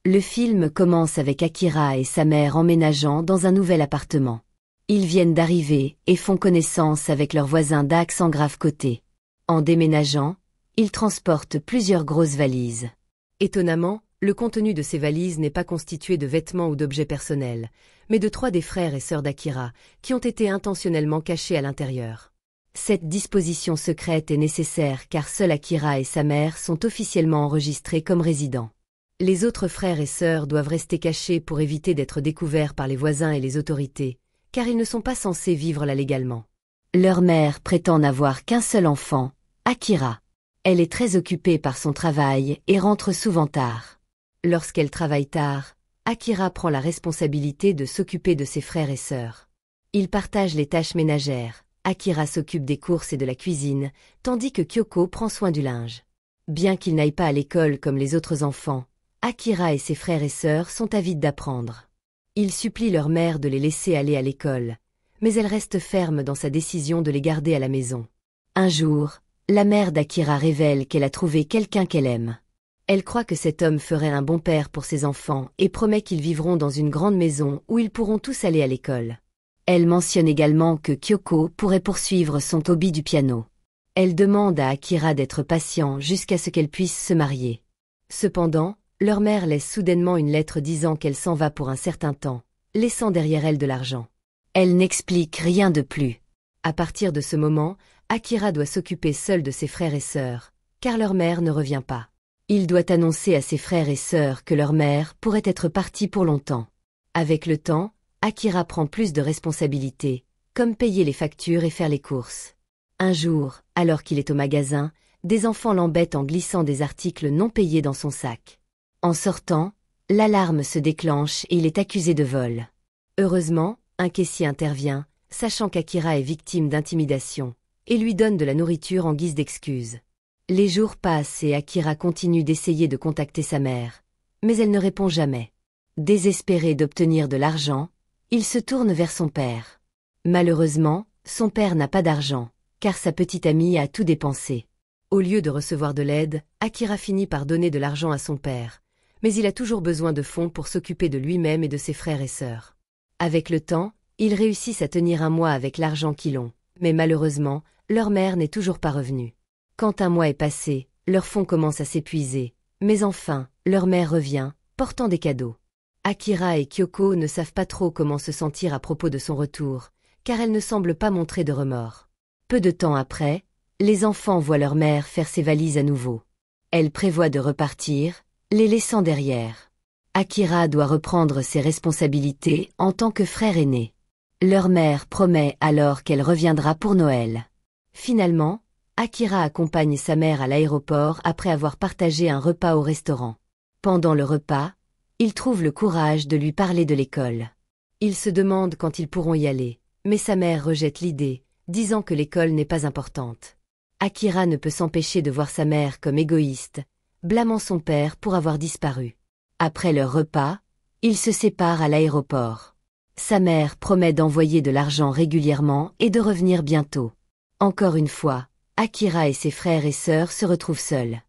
Le film commence avec Akira et sa mère emménageant dans un nouvel appartement. Ils viennent d'arriver et font connaissance avec leurs voisins d'Axe en grave côté. En déménageant, ils transportent plusieurs grosses valises. Étonnamment, le contenu de ces valises n'est pas constitué de vêtements ou d'objets personnels, mais de 3 des frères et sœurs d'Akira, qui ont été intentionnellement cachés à l'intérieur. Cette disposition secrète est nécessaire car seuls Akira et sa mère sont officiellement enregistrés comme résidents. Les autres frères et sœurs doivent rester cachés pour éviter d'être découverts par les voisins et les autorités, car ils ne sont pas censés vivre là légalement. Leur mère prétend n'avoir qu'un seul enfant, Akira. Elle est très occupée par son travail et rentre souvent tard. Lorsqu'elle travaille tard, Akira prend la responsabilité de s'occuper de ses frères et sœurs. Ils partagent les tâches ménagères. Akira s'occupe des courses et de la cuisine, tandis que Kyoko prend soin du linge. Bien qu'ils n'aillent pas à l'école comme les autres enfants, Akira et ses frères et sœurs sont avides d'apprendre. Ils supplient leur mère de les laisser aller à l'école, mais elle reste ferme dans sa décision de les garder à la maison. Un jour, la mère d'Akira révèle qu'elle a trouvé quelqu'un qu'elle aime. Elle croit que cet homme ferait un bon père pour ses enfants et promet qu'ils vivront dans une grande maison où ils pourront tous aller à l'école. Elle mentionne également que Kyoko pourrait poursuivre son hobby du piano. Elle demande à Akira d'être patient jusqu'à ce qu'elle puisse se marier. Cependant, leur mère laisse soudainement une lettre disant qu'elle s'en va pour un certain temps, laissant derrière elle de l'argent. Elle n'explique rien de plus. À partir de ce moment, Akira doit s'occuper seul de ses frères et sœurs, car leur mère ne revient pas. Il doit annoncer à ses frères et sœurs que leur mère pourrait être partie pour longtemps. Avec le temps, Akira prend plus de responsabilités, comme payer les factures et faire les courses. Un jour, alors qu'il est au magasin, des enfants l'embêtent en glissant des articles non payés dans son sac. En sortant, l'alarme se déclenche et il est accusé de vol. Heureusement, un caissier intervient, sachant qu'Akira est victime d'intimidation, et lui donne de la nourriture en guise d'excuse. Les jours passent et Akira continue d'essayer de contacter sa mère, mais elle ne répond jamais. Désespéré d'obtenir de l'argent, il se tourne vers son père. Malheureusement, son père n'a pas d'argent, car sa petite amie a tout dépensé. Au lieu de recevoir de l'aide, Akira finit par donner de l'argent à son père, mais il a toujours besoin de fonds pour s'occuper de lui-même et de ses frères et sœurs. Avec le temps, ils réussissent à tenir un mois avec l'argent qu'ils ont, mais malheureusement, leur mère n'est toujours pas revenue. Quand un mois est passé, leurs fonds commencent à s'épuiser, mais enfin, leur mère revient, portant des cadeaux. Akira et Kyoko ne savent pas trop comment se sentir à propos de son retour, car elle ne semble pas montrer de remords. Peu de temps après, les enfants voient leur mère faire ses valises à nouveau. Elle prévoit de repartir, les laissant derrière. Akira doit reprendre ses responsabilités en tant que frère aîné. Leur mère promet alors qu'elle reviendra pour Noël. Finalement, Akira accompagne sa mère à l'aéroport après avoir partagé un repas au restaurant. Pendant le repas, il trouve le courage de lui parler de l'école. Il se demande quand ils pourront y aller, mais sa mère rejette l'idée, disant que l'école n'est pas importante. Akira ne peut s'empêcher de voir sa mère comme égoïste, blâmant son père pour avoir disparu. Après leur repas, ils se séparent à l'aéroport. Sa mère promet d'envoyer de l'argent régulièrement et de revenir bientôt. Encore une fois, Akira et ses frères et sœurs se retrouvent seuls.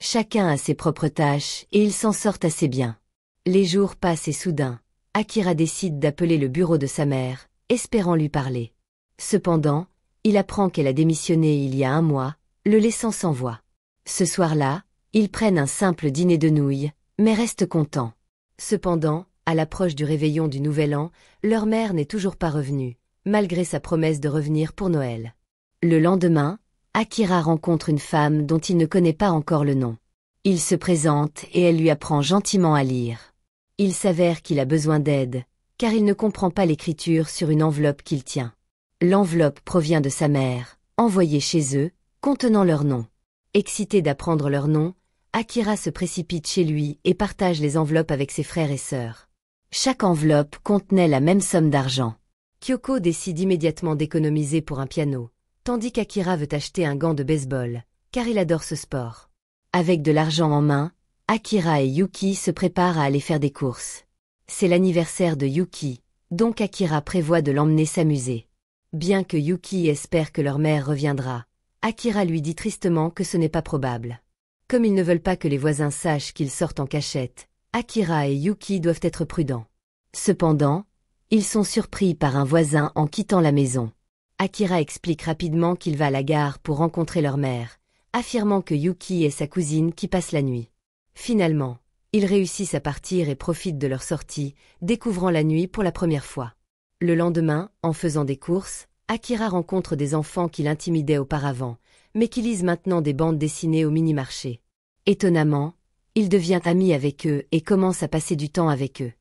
Chacun a ses propres tâches et ils s'en sortent assez bien. Les jours passent et soudain, Akira décide d'appeler le bureau de sa mère, espérant lui parler. Cependant, il apprend qu'elle a démissionné il y a un mois, le laissant sans voix. Ce soir-là, ils prennent un simple dîner de nouilles, mais restent contents. Cependant, à l'approche du réveillon du Nouvel An, leur mère n'est toujours pas revenue, malgré sa promesse de revenir pour Noël. Le lendemain, Akira rencontre une femme dont il ne connaît pas encore le nom. Il se présente et elle lui apprend gentiment à lire. Il s'avère qu'il a besoin d'aide, car il ne comprend pas l'écriture sur une enveloppe qu'il tient. L'enveloppe provient de sa mère, envoyée chez eux, contenant leur nom. Excité d'apprendre leur nom, Akira se précipite chez lui et partage les enveloppes avec ses frères et sœurs. Chaque enveloppe contenait la même somme d'argent. Kyoko décide immédiatement d'économiser pour un piano, tandis qu'Akira veut acheter un gant de baseball, car il adore ce sport. Avec de l'argent en main, Akira et Yuki se préparent à aller faire des courses. C'est l'anniversaire de Yuki, donc Akira prévoit de l'emmener s'amuser. Bien que Yuki espère que leur mère reviendra, Akira lui dit tristement que ce n'est pas probable. Comme ils ne veulent pas que les voisins sachent qu'ils sortent en cachette, Akira et Yuki doivent être prudents. Cependant, ils sont surpris par un voisin en quittant la maison. Akira explique rapidement qu'il va à la gare pour rencontrer leur mère, affirmant que Yuki est sa cousine qui passe la nuit. Finalement, ils réussissent à partir et profitent de leur sortie, découvrant la nuit pour la première fois. Le lendemain, en faisant des courses, Akira rencontre des enfants qui l'intimidaient auparavant, mais qui lisent maintenant des bandes dessinées au mini-marché. Étonnamment, il devient ami avec eux et commence à passer du temps avec eux.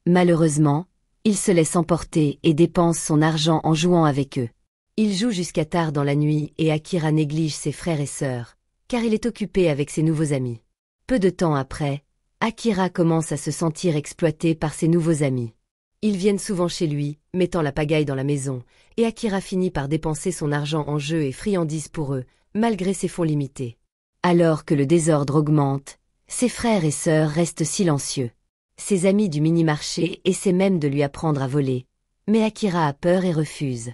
Malheureusement, il se laisse emporter et dépense son argent en jouant avec eux. Il joue jusqu'à tard dans la nuit et Akira néglige ses frères et sœurs, car il est occupé avec ses nouveaux amis. Peu de temps après, Akira commence à se sentir exploité par ses nouveaux amis. Ils viennent souvent chez lui, mettant la pagaille dans la maison, et Akira finit par dépenser son argent en jeux et friandises pour eux, malgré ses fonds limités. Alors que le désordre augmente, ses frères et sœurs restent silencieux. Ses amis du mini-marché essaient même de lui apprendre à voler, mais Akira a peur et refuse.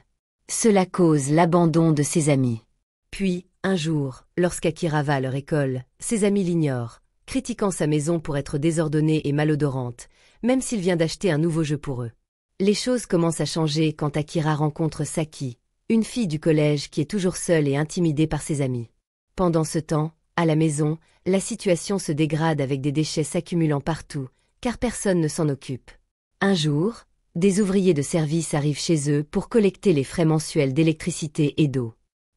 Cela cause l'abandon de ses amis. Puis, un jour, lorsqu'Akira va à leur école, ses amis l'ignorent, critiquant sa maison pour être désordonnée et malodorante, même s'il vient d'acheter un nouveau jeu pour eux. Les choses commencent à changer quand Akira rencontre Saki, une fille du collège qui est toujours seule et intimidée par ses amis. Pendant ce temps, à la maison, la situation se dégrade avec des déchets s'accumulant partout, car personne ne s'en occupe. Un jour, des ouvriers de service arrivent chez eux pour collecter les frais mensuels d'électricité et d'eau.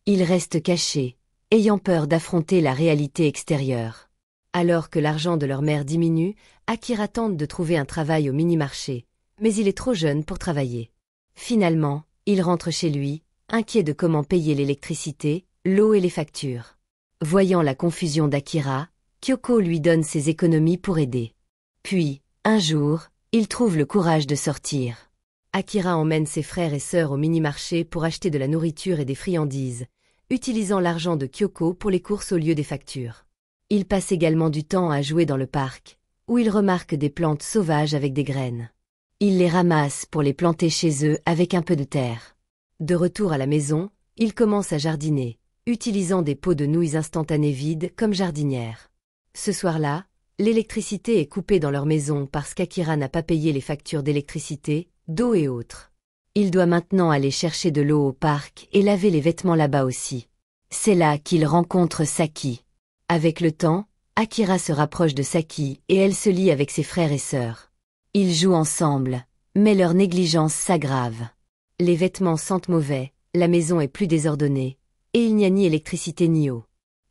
Ils restent cachés, ayant peur d'affronter la réalité extérieure. Alors que l'argent de leur mère diminue, Akira tente de trouver un travail au mini-marché, mais il est trop jeune pour travailler. Finalement, il rentre chez lui, inquiet de comment payer l'électricité, l'eau et les factures. Voyant la confusion d'Akira, Kyoko lui donne ses économies pour aider. Puis, un jour, il trouve le courage de sortir. Akira emmène ses frères et sœurs au mini-marché pour acheter de la nourriture et des friandises, utilisant l'argent de Kyoko pour les courses au lieu des factures. Il passe également du temps à jouer dans le parc, où il remarque des plantes sauvages avec des graines. Il les ramasse pour les planter chez eux avec un peu de terre. De retour à la maison, il commence à jardiner, utilisant des pots de nouilles instantanées vides comme jardinière. Ce soir-là, l'électricité est coupée dans leur maison parce qu'Akira n'a pas payé les factures d'électricité, d'eau et autres. Il doit maintenant aller chercher de l'eau au parc et laver les vêtements là-bas aussi. C'est là qu'il rencontre Saki. Avec le temps, Akira se rapproche de Saki et elle se lie avec ses frères et sœurs. Ils jouent ensemble, mais leur négligence s'aggrave. Les vêtements sentent mauvais, la maison est plus désordonnée, et il n'y a ni électricité ni eau.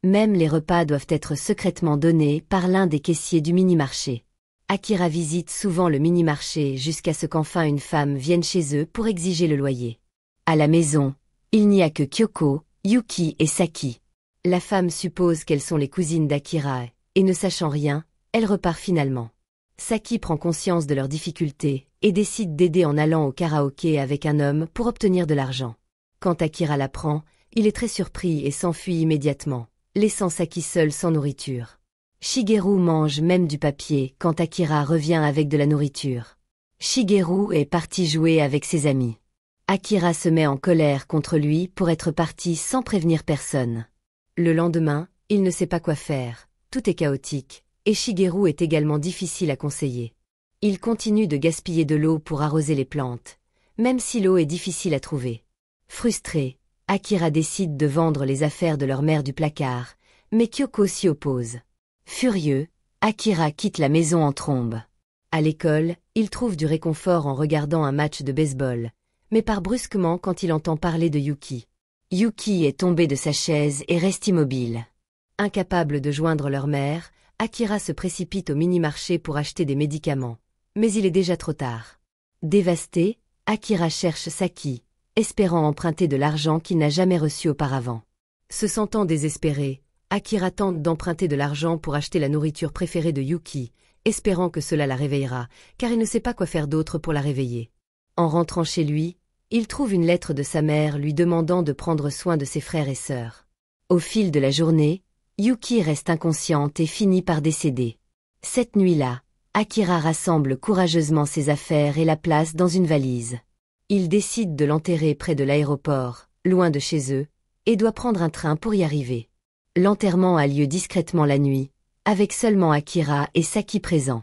Même les repas doivent être secrètement donnés par l'un des caissiers du mini-marché. Akira visite souvent le mini-marché jusqu'à ce qu'enfin une femme vienne chez eux pour exiger le loyer. À la maison, il n'y a que Kyoko, Yuki et Saki. La femme suppose qu'elles sont les cousines d'Akira et ne sachant rien, elle repart finalement. Saki prend conscience de leurs difficultés et décide d'aider en allant au karaoké avec un homme pour obtenir de l'argent. Quand Akira l'apprend, il est très surpris et s'enfuit immédiatement, laissant Saki seule sans nourriture. Shigeru mange même du papier quand Akira revient avec de la nourriture. Shigeru est parti jouer avec ses amis. Akira se met en colère contre lui pour être parti sans prévenir personne. Le lendemain, il ne sait pas quoi faire, tout est chaotique, et Shigeru est également difficile à conseiller. Il continue de gaspiller de l'eau pour arroser les plantes, même si l'eau est difficile à trouver. Frustré, Akira décide de vendre les affaires de leur mère du placard, mais Kyoko s'y oppose. Furieux, Akira quitte la maison en trombe. À l'école, il trouve du réconfort en regardant un match de baseball, mais part brusquement quand il entend parler de Yuki. Yuki est tombé de sa chaise et reste immobile. Incapable de joindre leur mère, Akira se précipite au mini-marché pour acheter des médicaments, mais il est déjà trop tard. Dévasté, Akira cherche Saki, espérant emprunter de l'argent qu'il n'a jamais reçu auparavant. Se sentant désespéré, Akira tente d'emprunter de l'argent pour acheter la nourriture préférée de Yuki, espérant que cela la réveillera, car il ne sait pas quoi faire d'autre pour la réveiller. En rentrant chez lui, il trouve une lettre de sa mère lui demandant de prendre soin de ses frères et sœurs. Au fil de la journée, Yuki reste inconsciente et finit par décéder. Cette nuit-là, Akira rassemble courageusement ses affaires et la place dans une valise. Il décide de l'enterrer près de l'aéroport, loin de chez eux, et doit prendre un train pour y arriver. L'enterrement a lieu discrètement la nuit, avec seulement Akira et Saki présents.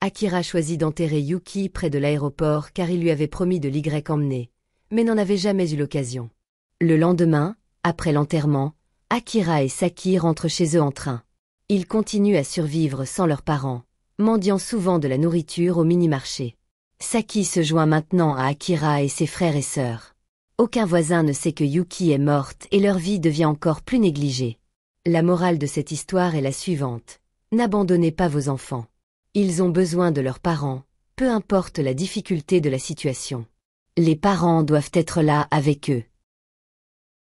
Akira choisit d'enterrer Yuki près de l'aéroport car il lui avait promis de l'y emmener, mais n'en avait jamais eu l'occasion. Le lendemain, après l'enterrement, Akira et Saki rentrent chez eux en train. Ils continuent à survivre sans leurs parents, mendiant souvent de la nourriture au mini-marché. Saki se joint maintenant à Akira et ses frères et sœurs. Aucun voisin ne sait que Yuki est morte et leur vie devient encore plus négligée. La morale de cette histoire est la suivante. N'abandonnez pas vos enfants. Ils ont besoin de leurs parents, peu importe la difficulté de la situation. Les parents doivent être là avec eux.